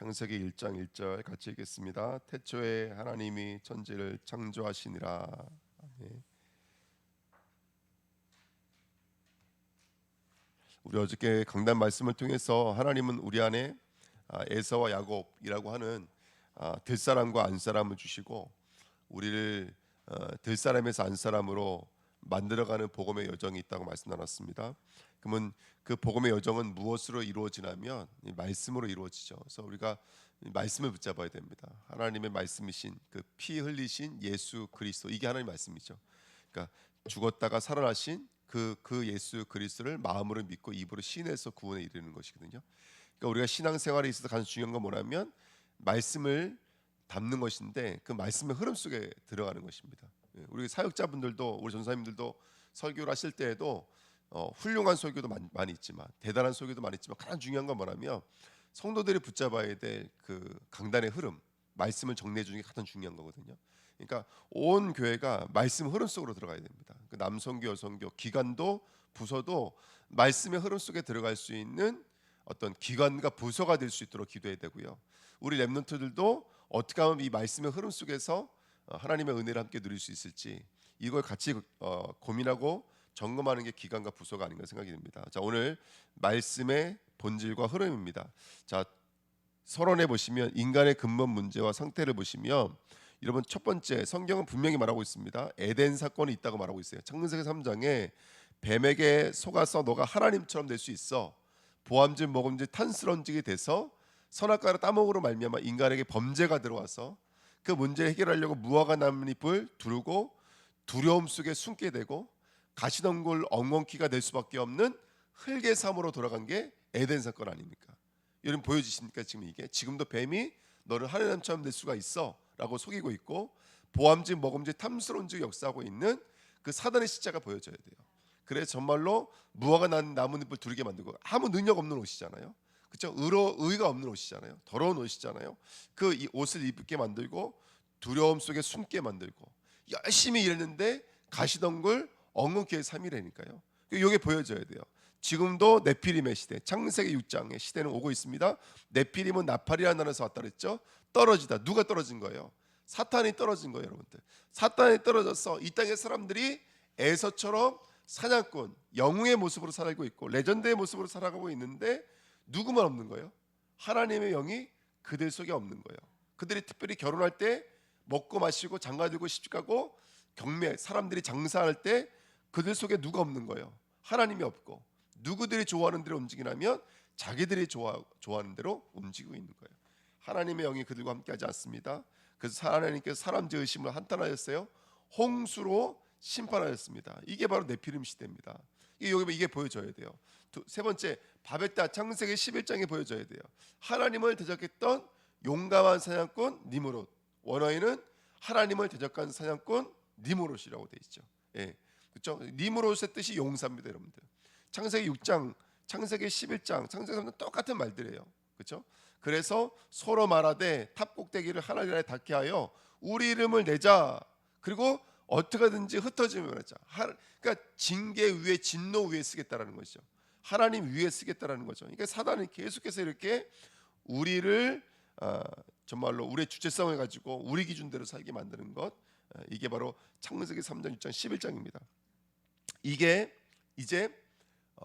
창세기 1장 1절 같이 읽겠습니다. 태초에 하나님이 천지를 창조하시니라. 아멘. 우리 어저께 강단 말씀을 통해서 하나님은 우리 안에 에서와 야곱이라고 하는 들사람과 안사람을 주시고 우리를 들사람에서 안사람으로 만들어가는 복음의 여정이 있다고 말씀 나눴습니다. 그러면 그 복음의 여정은 무엇으로 이루어지냐면 이 말씀으로 이루어지죠. 그래서 우리가 말씀을 붙잡아야 됩니다. 하나님의 말씀이신 그 피 흘리신 예수 그리스도, 이게 하나님의 말씀이죠. 그러니까 죽었다가 살아나신 그 예수 그리스도를 마음으로 믿고 입으로 신해서 구원에 이르는 것이거든요. 그러니까 우리가 신앙생활에 있어서 가장 중요한 건 뭐냐면 말씀을 담는 것인데 그 말씀의 흐름 속에 들어가는 것입니다. 우리 사역자분들도, 우리 전사님들도 설교를 하실 때에도 훌륭한 설교도 많이 있지만, 대단한 설교도 많이 있지만, 가장 중요한 건 뭐냐면 성도들이 붙잡아야 될 그 강단의 흐름, 말씀을 정리해 주는 게 가장 중요한 거거든요. 그러니까 온 교회가 말씀 흐름 속으로 들어가야 됩니다. 그 남성교, 여성교, 기관도 부서도 말씀의 흐름 속에 들어갈 수 있는 어떤 기관과 부서가 될 수 있도록 기도해야 되고요. 우리 랩런트들도 어떻게 하면 이 말씀의 흐름 속에서 하나님의 은혜를 함께 누릴 수 있을지, 이걸 같이 고민하고 점검하는 게 기관과 부서가 아닌가 생각이 듭니다. 자, 오늘 말씀의 본질과 흐름입니다. 자, 서론에 보시면 인간의 근본 문제와 상태를 보시면, 여러분 첫 번째, 성경은 분명히 말하고 있습니다. 에덴 사건이 있다고 말하고 있어요. 창세기 3장에 뱀에게 속아서 너가 하나님처럼 될 수 있어, 보암질 먹음질 탄스런지게 돼서 선악과를 따먹으로 말미암아 인간에게 범죄가 들어와서 그 문제를 해결하려고 무화과 나뭇잎을 두르고 두려움 속에 숨게 되고 가시덤불 엉겅퀴가 될 수밖에 없는 흙의 삶으로 돌아간 게 에덴 사건 아닙니까? 여러분 보여지십니까? 지금 이게 지금도 뱀이 너를 하나님처럼 될 수가 있어 라고 속이고 있고, 보암질 먹음질 탐스러운지 역사하고 있는 그 사단의 십자가 보여져야 돼요. 그래서 정말로 무화과 나뭇잎을 두르게 만들고, 아무 능력 없는 옷이잖아요. 그렇죠? 의가 없는 옷이잖아요. 더러운 옷이잖아요. 그 이 옷을 입게 만들고 두려움 속에 숨게 만들고 열심히 일했는데 가시덤불 엉겅퀴의 삶이라니까요. 이게 보여져야 돼요. 지금도 네피림의 시대, 창세기 6장의 시대는 오고 있습니다. 네피림은 나팔이라는 나라에서 왔다 그랬죠. 떨어지다. 누가 떨어진 거예요? 사탄이 떨어진 거예요, 여러분들. 사탄이 떨어져서 이 땅의 사람들이 에서처럼 사냥꾼, 영웅의 모습으로 살고 있고 레전드의 모습으로 살아가고 있는데 누구만 없는 거예요? 하나님의 영이 그들 속에 없는 거예요. 그들이 특별히 결혼할 때 먹고 마시고 장가들고 시집가고 경매, 사람들이 장사할 때 그들 속에 누가 없는 거예요? 하나님이 없고, 누구들이 좋아하는 대로 움직이냐면 자기들이 좋아하는 대로 움직이고 있는 거예요. 하나님의 영이 그들과 함께하지 않습니다. 그래서 하나님께서 사람 지으심을 한탄하였어요. 홍수로 심판하였습니다. 이게 바로 네피림 시대입니다. 이게 보여져야 돼요. 세 번째, 바벨탑 창세기 11장에 보여져야 돼요. 하나님을 대적했던 용감한 사냥꾼 니므롯, 원어에는 하나님을 대적한 사냥꾼 니므롯이라고 돼 있죠. 예, 그렇죠? 니므롯의 뜻이 용사입니다, 여러분들. 창세기 6장, 창세기 11장, 창세기 3장 똑같은 말들이에요. 그렇죠? 그래서 서로 말하되 탑 꼭대기를 하나님에 닿게 하여 우리 이름을 내자. 그리고 어떻게든지 흩어지면 하자. 그러니까 징계 위에, 진노 위에 쓰겠다라는 거죠. 하나님 위에 쓰겠다라는 거죠. 그러니까 사단이 계속해서 이렇게 우리를 정말로 우리의 주체성을 가지고 우리 기준대로 살게 만드는 것, 이게 바로 창세기 3장, 6장, 11장입니다. 이게 이제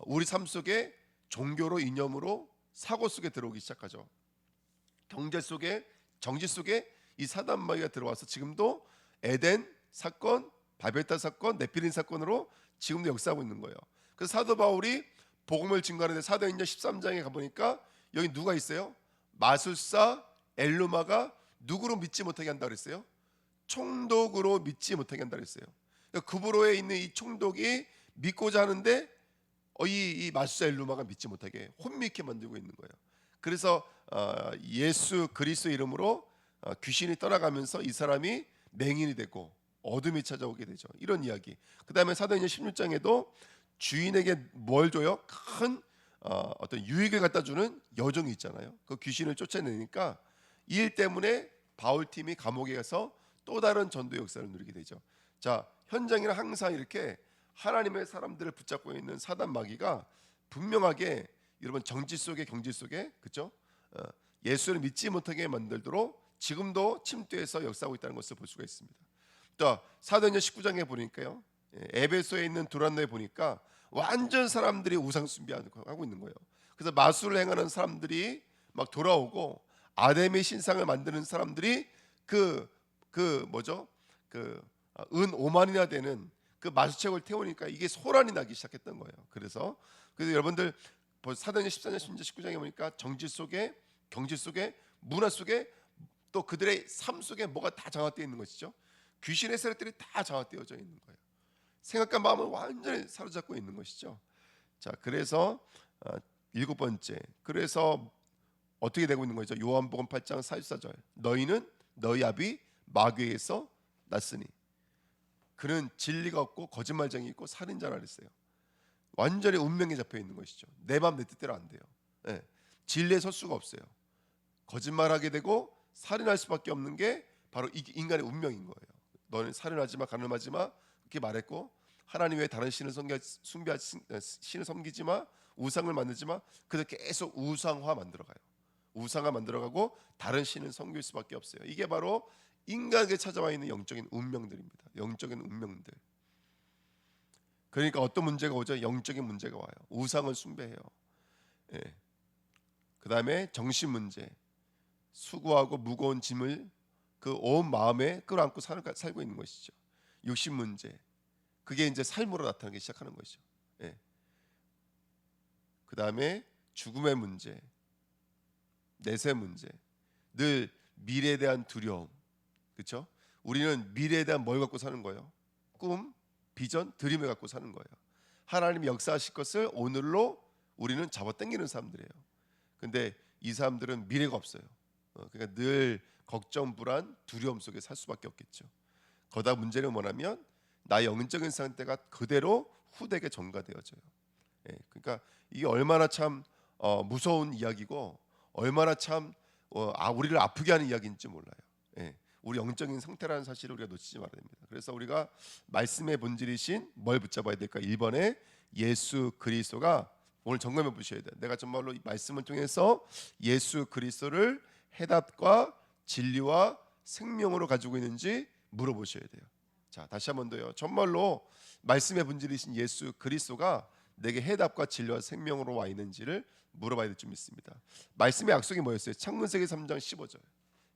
우리 삶 속에 종교로, 이념으로, 사고 속에 들어오기 시작하죠. 경제 속에, 정치 속에 이 사단 마귀가 들어와서 지금도 에덴 사건, 바벨탑 사건, 네피림 사건으로 지금도 역사하고 있는 거예요. 그래서 사도 바울이 복음을 증거하는데 사도행전 13장에 가보니까 여기 누가 있어요? 마술사 엘루마가 누구로 믿지 못하게 한다 그랬어요? 총독으로 믿지 못하게 한다 그랬어요. 그러니까 구브로에 있는 이 총독이 믿고자 하는데 이 마술사 엘루마가 믿지 못하게 혼미케 만들고 있는 거예요. 그래서 예수 그리스도 이름으로 귀신이 떠나가면서 이 사람이 맹인이 되고 어둠이 찾아오게 되죠. 이런 이야기. 그 다음에 사도행전 16장에도 주인에게 뭘 줘요? 큰 어떤 유익을 갖다 주는 여종이 있잖아요. 그 귀신을 쫓아내니까 이 일 때문에 바울팀이 감옥에 가서 또 다른 전도 역사를 누리게 되죠. 자, 현장에는 항상 이렇게 하나님의 사람들을 붙잡고 있는 사단 마귀가 분명하게, 여러분 정치 속에, 경제 속에, 그렇죠? 예수를 믿지 못하게 만들도록 지금도 침투해서 역사하고 있다는 것을 볼 수가 있습니다. 또 사도행전 19장에 보니까요, 에베소에 있는 두란노에 보니까 완전 사람들이 우상 숭배하고 있는 거예요. 그래서 마술을 행하는 사람들이 막 돌아오고 아담의 신상을 만드는 사람들이 뭐죠? 은 5만이나 되는 그 마수책을 태우니까 이게 소란이 나기 시작했던 거예요. 그래서 여러분들 사도행전 14장 19장에 보니까 정치 속에, 경제 속에, 문화 속에, 또 그들의 삶 속에 뭐가 다 장악되어 있는 것이죠. 귀신의 세력들이 다 장악되어져 있는 거예요. 생각과 마음을 완전히 사로잡고 있는 것이죠. 자, 그래서 일곱 번째, 그래서 어떻게 되고 있는 거죠? 요한복음 8장 44절, 너희는 너희 아비 마귀에서 났으니 그는 진리가 없고 거짓말쟁이 있고 살인자라 그랬어요. 완전히 운명에 잡혀 있는 것이죠. 내 마음 내 뜻대로 안 돼요. 네. 진리에 설 수가 없어요. 거짓말하게 되고 살인할 수밖에 없는 게 바로 인간의 운명인 거예요. 너는 살인하지 마, 간음하지 마 이렇게 말했고, 하나님 외에 다른 신을 신을 섬기지 마, 우상을 만들지 마. 그래서 계속 우상화 만들어가요. 우상화 만들어가고 다른 신을 섬길 수밖에 없어요. 이게 바로 인간에게 찾아와 있는 영적인 운명들입니다. 영적인 운명들. 그러니까 어떤 문제가 오죠? 영적인 문제가 와요. 우상을 숭배해요. 예. 그 다음에 정신 문제, 수고하고 무거운 짐을 그 온 마음에 끌어안고 살고 있는 것이죠. 육신 문제, 그게 이제 삶으로 나타나기 시작하는 것이죠. 예. 그 다음에 죽음의 문제, 내세 문제, 늘 미래에 대한 두려움, 그렇죠? 우리는 미래에 대한 뭘 갖고 사는 거예요? 꿈, 비전, 드림을 갖고 사는 거예요. 하나님이 역사하실 것을 오늘로 우리는 잡아당기는 사람들이에요. 근데 이 사람들은 미래가 없어요. 그러니까 늘 걱정, 불안, 두려움 속에 살 수밖에 없겠죠. 거다 문제는 뭐냐면 나의 영적인 상태가 그대로 후대에게 전가되어져요. 예, 그러니까 이게 얼마나 참 무서운 이야기고 얼마나 참 우리를 아프게 하는 이야기인지 몰라요. 예, 우리 영적인 상태라는 사실을 우리가 놓치지 말아야 됩니다. 그래서 우리가 말씀의 본질이신 뭘 붙잡아야 될까? 1번에 예수 그리스도가 오늘 점검해 보셔야 돼요. 내가 정말로 이 말씀을 통해서 예수 그리스도를 해답과 진리와 생명으로 가지고 있는지 물어보셔야 돼요. 자, 다시 한 번 더요. 정말로 말씀의 본질이신 예수 그리스도가 내게 해답과 진리와 생명으로 와 있는지를 물어봐야 될 줄 믿습니다. 말씀의 약속이 뭐였어요? 창문세기 3장 15절.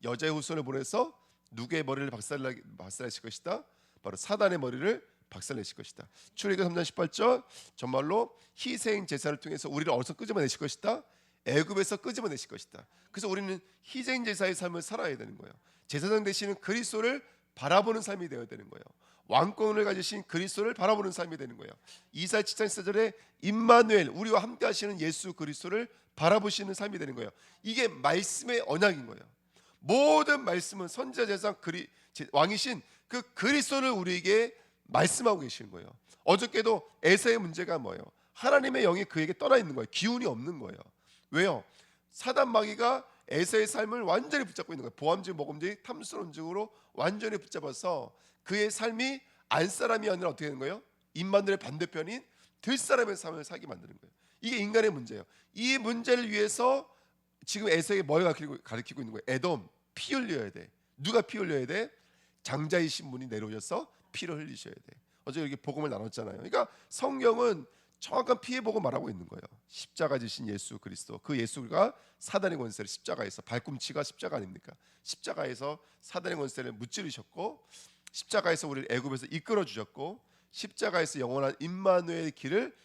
여자의 후손을 보내서 누구의 머리를 박살내실 것이다? 바로 사단의 머리를 박살내실 것이다. 출애굽 3장 18절. 정말로 희생 제사를 통해서 우리를 어디서 끄집어내실 것이다? 애굽에서 끄집어내실 것이다. 그래서 우리는 희생 제사의 삶을 살아야 되는 거예요. 제사장 되시는 그리스도를 바라보는 삶이 되어야 되는 거예요. 왕권을 가지신 그리스도를 바라보는 삶이 되는 거예요. 이사야 7장 14절에 임마누엘, 우리와 함께 하시는 예수 그리스도를 바라보시는 삶이 되는 거예요. 이게 말씀의 언약인 거예요. 모든 말씀은 선지자 제사장 왕이신 그 그리스도를 우리에게 말씀하고 계시는 거예요. 어저께도 에서의 문제가 뭐예요? 하나님의 영이 그에게 떠나 있는 거예요. 기운이 없는 거예요. 왜요? 사단 마귀가 에서의 삶을 완전히 붙잡고 있는 거예요. 보암직, 모금직, 탐스러운직으로 완전히 붙잡아서 그의 삶이 안사람이 아니라 어떻게 되는 거예요? 임마누엘의 반대편인 들사람의 삶을 살게 만드는 거예요. 이게 인간의 문제예요. 이 문제를 위해서 지금 에서에게 뭘 가르치고 있는 거예요? 에돔, 피 흘려야 돼. 누가 피 흘려야 돼? 장자이신 분이 내려오셔서 피를 흘리셔야 돼. 어제 이렇게 복음을 나눴잖아요. 그러니까 성경은 정확한 피해 보고 말하고 있는 거예요. 십자가 지신 예수 그리스도, 그 예수가 사단의 권세를 십자가에서, 발꿈치가 십자가 아닙니까? 십자가에서 사단의 권세를 무찌르셨고, 십자가에서 우리를 애굽에서 이끌어 주셨고, 십자가에서 영원한 임마누엘의 길을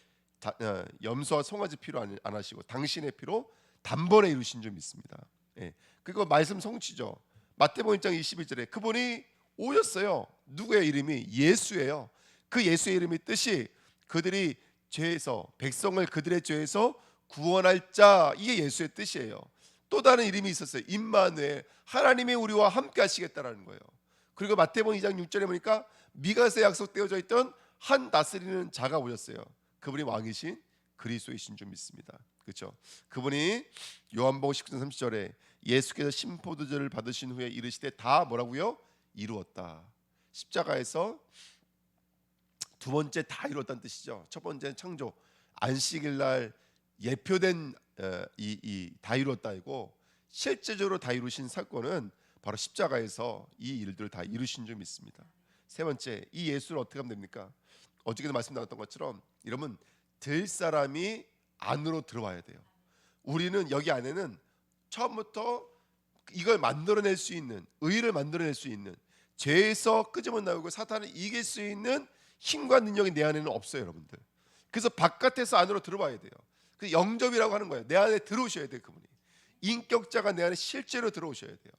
염소와 송아지 피로 안 하시고 당신의 피로 단번에 이루신 줄 믿습니다. 예. 그리고 말씀 성취죠. 마태복음 1장 21절에 그분이 오셨어요. 누구의 이름이? 예수예요. 그 예수의 이름의 뜻이 그들이 죄에서, 백성을 그들의 죄에서 구원할 자, 이게 예수의 뜻이에요. 또 다른 이름이 있었어요. 임마누엘, 하나님이 우리와 함께 하시겠다라는 거예요. 그리고 마태복음 2장 6절에 보니까 미가서에 약속되어져 있던 한 다스리는 자가 오셨어요. 그분이 왕이신 그리스도이신 줄 믿습니다. 그렇죠? 그분이 요한복음 19장 30절에 예수께서 심포도주를 받으신 후에 이르시되 다 뭐라고요? 이루었다. 십자가에서 두 번째 다 이루었다는 뜻이죠. 첫 번째는 창조, 안식일 날 예표된 이 다 이루었다이고, 실제적으로 다 이루신 사건은 바로 십자가에서 이 일들을 다 이루신 줄 믿습니다. 세 번째, 이 예수를 어떻게 하면 됩니까? 어저께도 말씀 나눴던 것처럼 여러분, 될 사람이 안으로 들어와야 돼요. 우리는 여기 안에는 처음부터 이걸 만들어낼 수 있는, 의를 만들어낼 수 있는, 죄에서 끄집어 나오고 사탄을 이길 수 있는 힘과 능력이 내 안에는 없어요, 여러분들. 그래서 바깥에서 안으로 들어와야 돼요. 그 영접이라고 하는 거예요. 내 안에 들어오셔야 돼요, 그분이. 인격자가 내 안에 실제로 들어오셔야 돼요.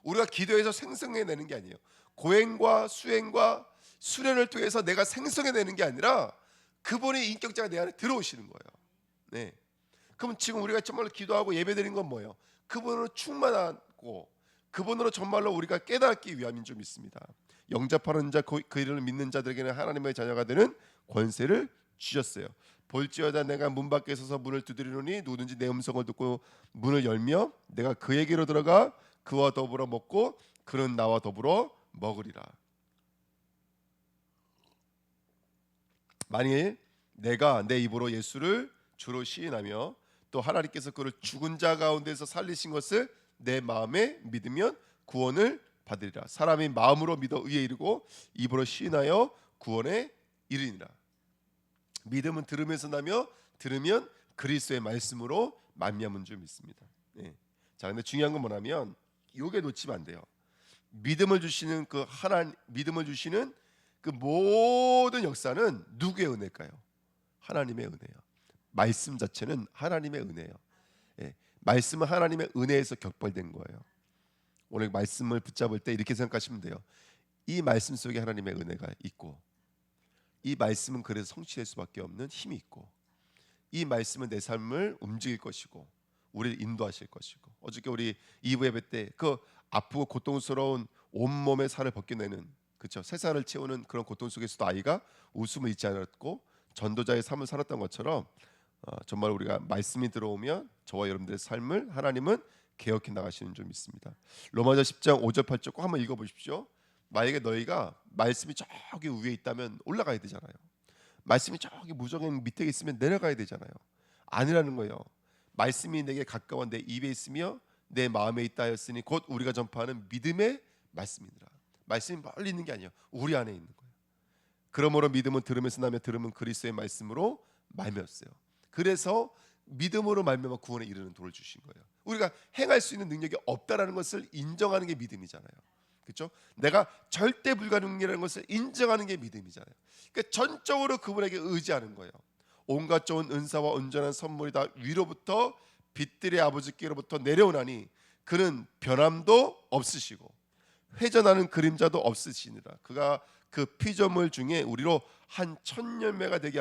우리가 기도해서 생성해내는 게 아니에요. 고행과 수행과 수련을 통해서 내가 생성해내는 게 아니라 그분의 인격자가 내 안에 들어오시는 거예요. 네. 그럼 지금 우리가 정말로 기도하고 예배드린 건 뭐예요? 그분으로 충만하고 그분으로 정말로 우리가 깨닫기 위함인 줄 믿습니다. 영접하는 자, 그 이름을 믿는 자들에게는 하나님의 자녀가 되는 권세를 주셨어요. 볼지어다 내가 문 밖에 서서 문을 두드리노니 누구든지 내 음성을 듣고 문을 열며 내가 그에게로 들어가 그와 더불어 먹고 그는 나와 더불어 먹으리라. 만일 내가 내 입으로 예수를 주로 시인하며 또 하나님께서 그를 죽은 자 가운데서 살리신 것을 내 마음에 믿으면 구원을 받으리라. 사람이 마음으로 믿어 의에 이르고 입으로 시인하여 구원에 이르니라. 믿음은 들으면서 나며 들으면 그리스도의 말씀으로 말미암은 줄 믿습니다. 네. 자, 근데 중요한 건 뭐냐면 요게 놓치면 안 돼요. 믿음을 주시는 그 하나님, 믿음을 주시는 그 모든 역사는 누구의 은혜일까요? 하나님의 은혜예요. 말씀 자체는 하나님의 은혜예요. 예. 말씀은 하나님의 은혜에서 격발된 거예요. 오늘 말씀을 붙잡을 때 이렇게 생각하시면 돼요. 이 말씀 속에 하나님의 은혜가 있고 이 말씀은 그래서 성취될 수밖에 없는 힘이 있고 이 말씀은 내 삶을 움직일 것이고 우리를 인도하실 것이고 어저께 우리 2부 예배 때 그 아프고 고통스러운 온몸의 살을 벗겨내는 그렇죠. 세상을 채우는 그런 고통 속에서도 아이가 웃음을 잊지 않았고 전도자의 삶을 살았던 것처럼 정말 우리가 말씀이 들어오면 저와 여러분들의 삶을 하나님은 개혁해 나가시는 줄 믿습니다. 로마서 10장 5절 8절 꼭 한번 읽어보십시오. 만약에 너희가 말씀이 저기 위에 있다면 올라가야 되잖아요. 말씀이 저기 무정행 밑에 있으면 내려가야 되잖아요. 아니라는 거예요. 말씀이 내게 가까워 내 입에 있으며 내 마음에 있다 하였으니 곧 우리가 전파하는 믿음의 말씀이니라. 말씀이 멀리 있는 게 아니에요. 우리 안에 있는 거예요. 그러므로 믿음은 들으면서 나며 들으면 그리스도의 말씀으로 말미암았어요. 그래서 믿음으로 말미암아 구원에 이르는 도를 주신 거예요. 우리가 행할 수 있는 능력이 없다라는 것을 인정하는 게 믿음이잖아요. 그렇죠? 내가 절대 불가능이라는 것을 인정하는 게 믿음이잖아요. 그러니까 전적으로 그분에게 의지하는 거예요. 온갖 좋은 은사와 온전한 선물이 다 위로부터 빛들의 아버지께로부터 내려오나니 그는 변함도 없으시고 회전하는 그림자도 없으시니라. 그가 그 피조물 중에 우리로 한 천열매가 되게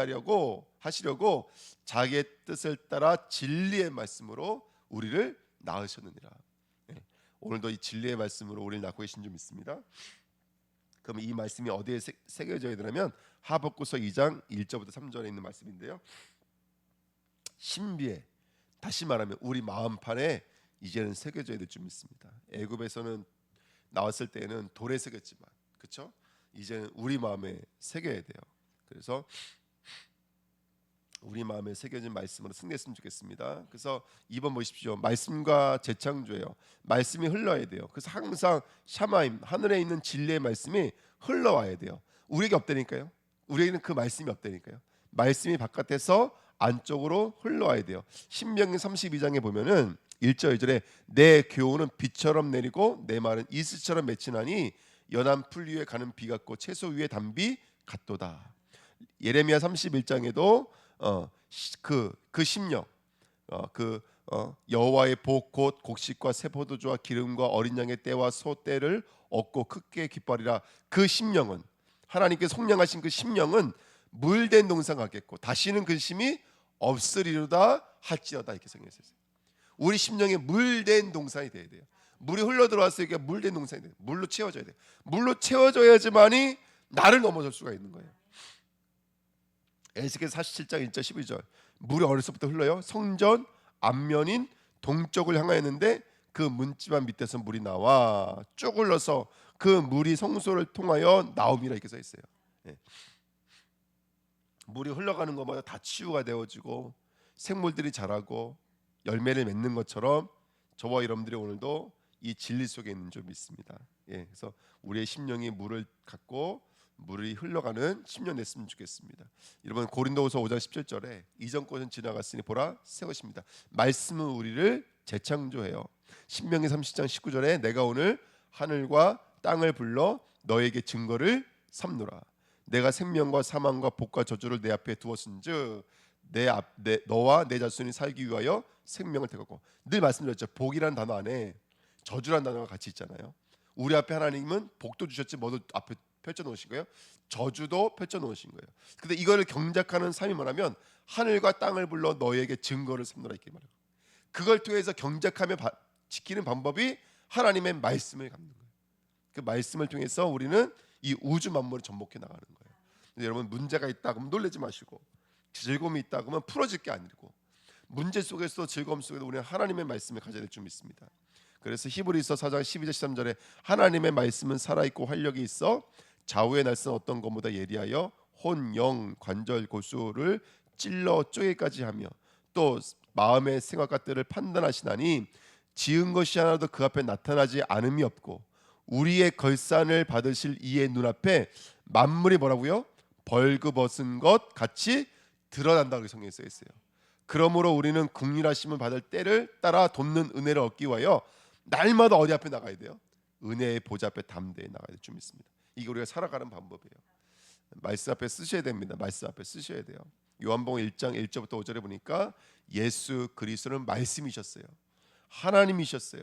하시려고 자기의 뜻을 따라 진리의 말씀으로 우리를 낳으셨느니라. 네. 오늘도 이 진리의 말씀으로 우리를 낳고 계신 줄 믿습니다. 그럼 이 말씀이 어디에 새겨져야 되냐면 하박국서 2장 1절부터 3절에 있는 말씀인데요. 신비에 다시 말하면 우리 마음판에 이제는 새겨져야 될 줄 믿습니다. 애굽에서는 나왔을 때는 돌에 새겼지만 그렇죠? 이제는 우리 마음에 새겨야 돼요. 그래서 우리 마음에 새겨진 말씀으로 승리했으면 좋겠습니다. 그래서 2번 보십시오. 말씀과 재창조예요. 말씀이 흘러야 돼요. 그래서 항상 샤마임 하늘에 있는 진리의 말씀이 흘러와야 돼요. 우리에게 없다니까요. 우리에게는 그 말씀이 없다니까요. 말씀이 바깥에서 안쪽으로 흘러와야 돼요. 신명기 32장에 보면은 1절 2절에 내 교훈은 비처럼 내리고 내 말은 이슬처럼 맺히나니 연한 풀 위에 가는 비 같고 채소 위에 단비 같도다. 예레미야 31장에도 그 심령 여호와의 복 곧 곡식과 새 포도주와 기름과 어린 양의 떼와 소 떼를 얻고 크게 기뻐하리라. 그 심령은 하나님께서 속량하신 그 심령은 물된 동상 같겠고 다시는 근심이 없으리로다 할지어다 이렇게 성경했어요. 우리 심령에 물된 동산이 돼야 돼요. 물이 흘러 들어왔으니까 물된 동산이 돼요. 물로 채워져야 돼요. 물로 채워져야지만이 나를 넘어설 수가 있는 거예요. 에스겔 47장 1절 12절 물이 어디서부터 흘러요? 성전 앞면인 동쪽을 향하였는데 그 문지방 밑에서 물이 나와 쭉 흘러서 그 물이 성소를 통하여 나옴이라 이렇게 써 있어요. 네. 물이 흘러가는 것마다 다 치유가 되어지고 생물들이 자라고 열매를 맺는 것처럼 저와 여러분들이 오늘도 이 진리 속에 있는 줄 믿습니다. 그래서 우리의 심령이 물을 갖고 물이 흘러가는 10년 됐으면 좋겠습니다. 여러분 고린도후서 5장 17절에 이전 것은 지나갔으니 보라 새 것입니다. 말씀은 우리를 재창조해요. 신명기 30장 19절에 내가 오늘 하늘과 땅을 불러 너에게 증거를 삼노라. 내가 생명과 사망과 복과 저주를 내 앞에 두었은즉 너와 내 자손이 살기 위하여 생명을 택하고. 늘 말씀드렸죠. 복이라는 단어 안에 저주라는 단어가 같이 있잖아요. 우리 앞에 하나님은 복도 주셨지 뭐도 앞에 펼쳐 놓으신 거예요. 저주도 펼쳐 놓으신 거예요. 근데 이거를 경작하는 삶이 뭐냐면 하늘과 땅을 불러 너에게 증거를 삼노라 이렇게 말해요. 그걸 통해서 경작하며 지키는 방법이 하나님의 말씀을 갖는 거예요. 그 말씀을 통해서 우리는 이 우주 만물을 전복해 나가는 거예요. 여러분 문제가 있다 그러면 놀라지 마시고, 즐거움이 있다 그러면 풀어질 게 아니고, 문제 속에서도 즐거움 속에도 우리는 하나님의 말씀을 가져야 될 줄 믿습니다. 그래서 히브리서 4장 12절 13절에 하나님의 말씀은 살아있고 활력이 있어 좌우의 날선 어떤 것보다 예리하여 혼, 영, 관절, 고수를 찔러 쪼개까지 하며 또 마음의 생각과 뜻을 판단하시나니 지은 것이 하나도 그 앞에 나타나지 않음이 없고 우리의 걸산을 받으실 이의 눈앞에 만물이 뭐라고요? 벌거벗은 것 같이 드러난다고 성경에 써 있어요. 그러므로 우리는 긍휼하심을 받을 때를 따라 돕는 은혜를 얻기 위하여 날마다 어디 앞에 나가야 돼요? 은혜의 보좌 앞에 담대히 나가야 될 줄 믿습니다. 이게 우리가 살아가는 방법이에요. 말씀 앞에 쓰셔야 됩니다. 말씀 앞에 쓰셔야 돼요. 요한복음 1장 1절부터 5절에 보니까 예수 그리스도는 말씀이셨어요. 하나님이셨어요.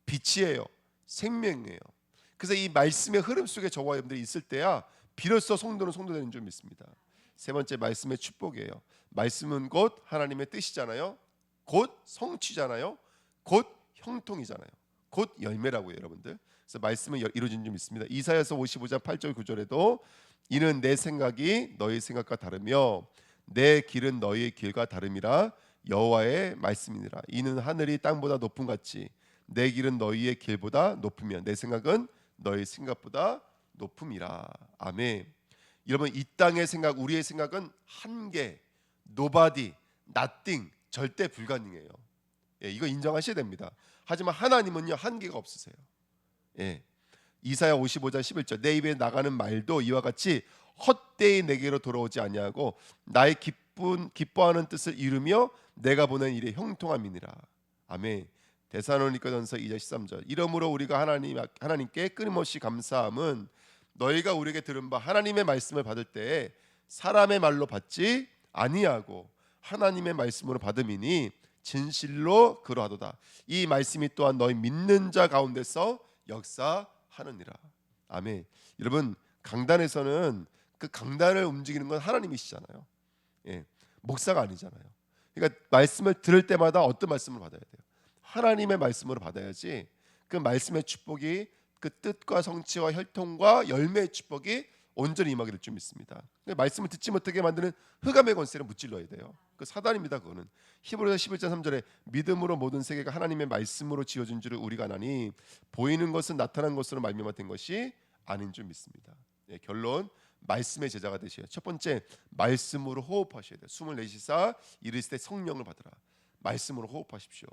빛이에요. 생명이에요. 그래서 이 말씀의 흐름 속에 저와 여러분들이 있을 때야 비로소 성도는 성도되는 줄 믿습니다. 세 번째 말씀의 축복이에요. 말씀은 곧 하나님의 뜻이잖아요. 곧 성취잖아요. 곧 형통이잖아요. 곧 열매라고요, 여러분들. 그래서 말씀은 이루어진 줄 믿습니다. 이사야서 55장 8절 9절에도 이는 내 생각이 너희 생각과 다르며 내 길은 너희의 길과 다름이라 여호와의 말씀이니라. 이는 하늘이 땅보다 높음 같이 내 길은 너희의 길보다 높으며 내 생각은 너희 생각보다 높음이라. 아멘. 여러분 이 땅의 생각, 우리의 생각은 한계, nobody, nothing, 절대 불가능해요. 이거 인정하셔야 됩니다. 하지만 하나님은요 한계가 없으세요. 이사야 55장 11절 내 입에 나가는 말도 이와 같이 헛되이 내게로 돌아오지 아니하고 나의 기뻐하는 뜻을 이루며 내가 보낸 일의 형통함이니라. 아멘. 데살로니가전서 2장 13절 이러므로 우리가 하나님께 끊임없이 감사함은 너희가 우리에게 들은 바 하나님의 말씀을 받을 때 사람의 말로 받지 아니하고 하나님의 말씀으로 받음이니 진실로 그러하도다. 이 말씀이 또한 너희 믿는 자 가운데서 역사하느니라. 아멘. 여러분 강단에서는 그 강단을 움직이는 건 하나님이시잖아요. 목사가 아니잖아요. 그러니까 말씀을 들을 때마다 어떤 말씀을 받아야 돼요? 하나님의 말씀으로 받아야지 그 말씀의 축복이 그 뜻과 성취와 혈통과 열매의 축복이 온전히 임하게 될 줄 믿습니다. 말씀을 듣지 못하게 만드는 흑암의 권세를 무찔러야 돼요. 그 사단입니다. 그거는 히브리서 11장 3절에 믿음으로 모든 세계가 하나님의 말씀으로 지어진 줄을 우리가 아나니 보이는 것은 나타난 것으로 말미암아 된 것이 아닌 줄 믿습니다. 결론 말씀의 제자가 되셔야. 첫 번째 말씀으로 호흡하셔야 돼요. 숨을 내쉬사 이르실 때 성령을 받으라. 말씀으로 호흡하십시오.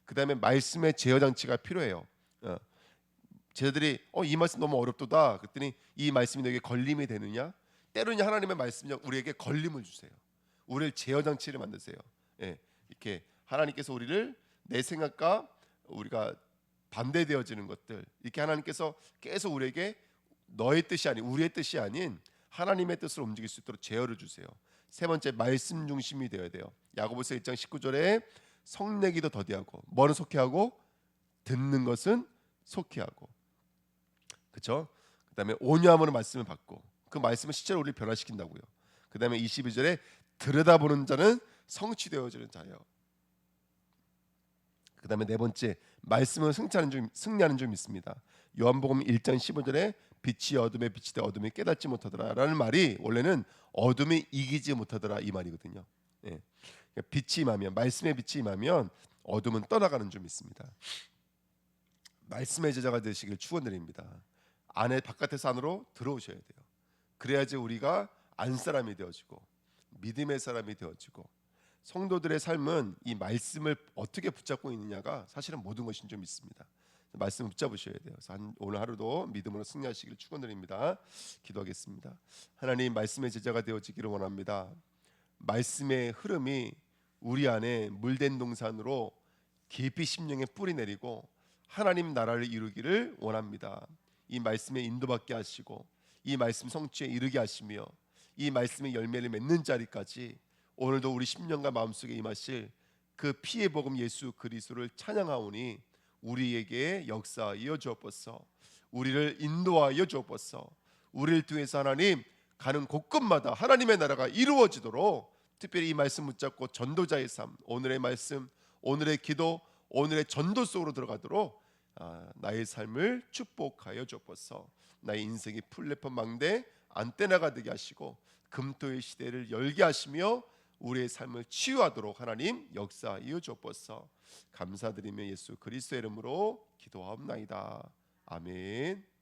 그 다음에 말씀의 제어 장치가 필요해요. 제자들이 이 말씀 너무 어렵도다. 그랬더니 이 말씀이 너에게 걸림이 되느냐? 때로는 하나님의 말씀이 우리에게 걸림을 주세요. 우리를 제어 장치를 만드세요. 이렇게 하나님께서 우리를 내 생각과 우리가 반대되어지는 것들 이렇게 하나님께서 계속 우리에게 너의 뜻이 아닌 우리의 뜻이 아닌 하나님의 뜻으로 움직일 수 있도록 제어를 주세요. 세 번째 말씀 중심이 되어야 돼요. 야고보서 1장 19절에 성내기도 더디하고 뭐는 속히하고 듣는 것은 속히하고 그렇죠? 그다음에 온유함으로 말씀을 받고 그 말씀은 실제로 우리를 변화시킨다고요. 그다음에 22절에 들여다보는 자는 성취되어지는 자예요. 그다음에 네 번째 말씀은 승리하는 줄 믿습니다. 요한복음 1장 15절에 빛이 어둠에 비치되 어둠이 깨닫지 못하더라라는 말이 원래는 어둠이 이기지 못하더라 이 말이거든요. 빛이 임하면 말씀의 빛이 임하면 어둠은 떠나가는 줄 믿습니다. 말씀의 제자가 되시길 축원드립니다. 안에 바깥에서 안으로 들어오셔야 돼요. 그래야지 우리가 안 사람이 되어지고 믿음의 사람이 되어지고 성도들의 삶은 이 말씀을 어떻게 붙잡고 있느냐가 사실은 모든 것인 줄 믿습니다. 말씀을 붙잡으셔야 돼요. 그래서 오늘 하루도 믿음으로 승리하시기를 축원드립니다. 기도하겠습니다. 하나님, 말씀의 제자가 되어지기를 원합니다. 말씀의 흐름이 우리 안에 물된 동산으로 깊이 심령에 뿌리 내리고 하나님 나라를 이루기를 원합니다. 이 말씀에 인도받게 하시고 이 말씀 성취에 이르게 하시며 이 말씀의 열매를 맺는 자리까지 오늘도 우리 심령과 마음속에 임하실 그 피의 복음 예수 그리스도를 찬양하오니 우리에게 역사하여 주옵소서. 우리를 인도하여 주옵소서. 우리를 통해서 하나님 가는 곳곳마다 하나님의 나라가 이루어지도록 특별히 이 말씀 붙잡고 전도자의 삶, 오늘의 말씀, 오늘의 기도, 오늘의 전도 속으로 들어가도록 나의 삶을 축복하여 주옵소서. 나의 인생이 플랫폼 망대 안테나가 되게 하시고 금토의 시대를 열게 하시며 우리의 삶을 치유하도록 하나님 역사하여 주옵소서. 감사드리며 예수 그리스도의 이름으로 기도하옵나이다. 아멘.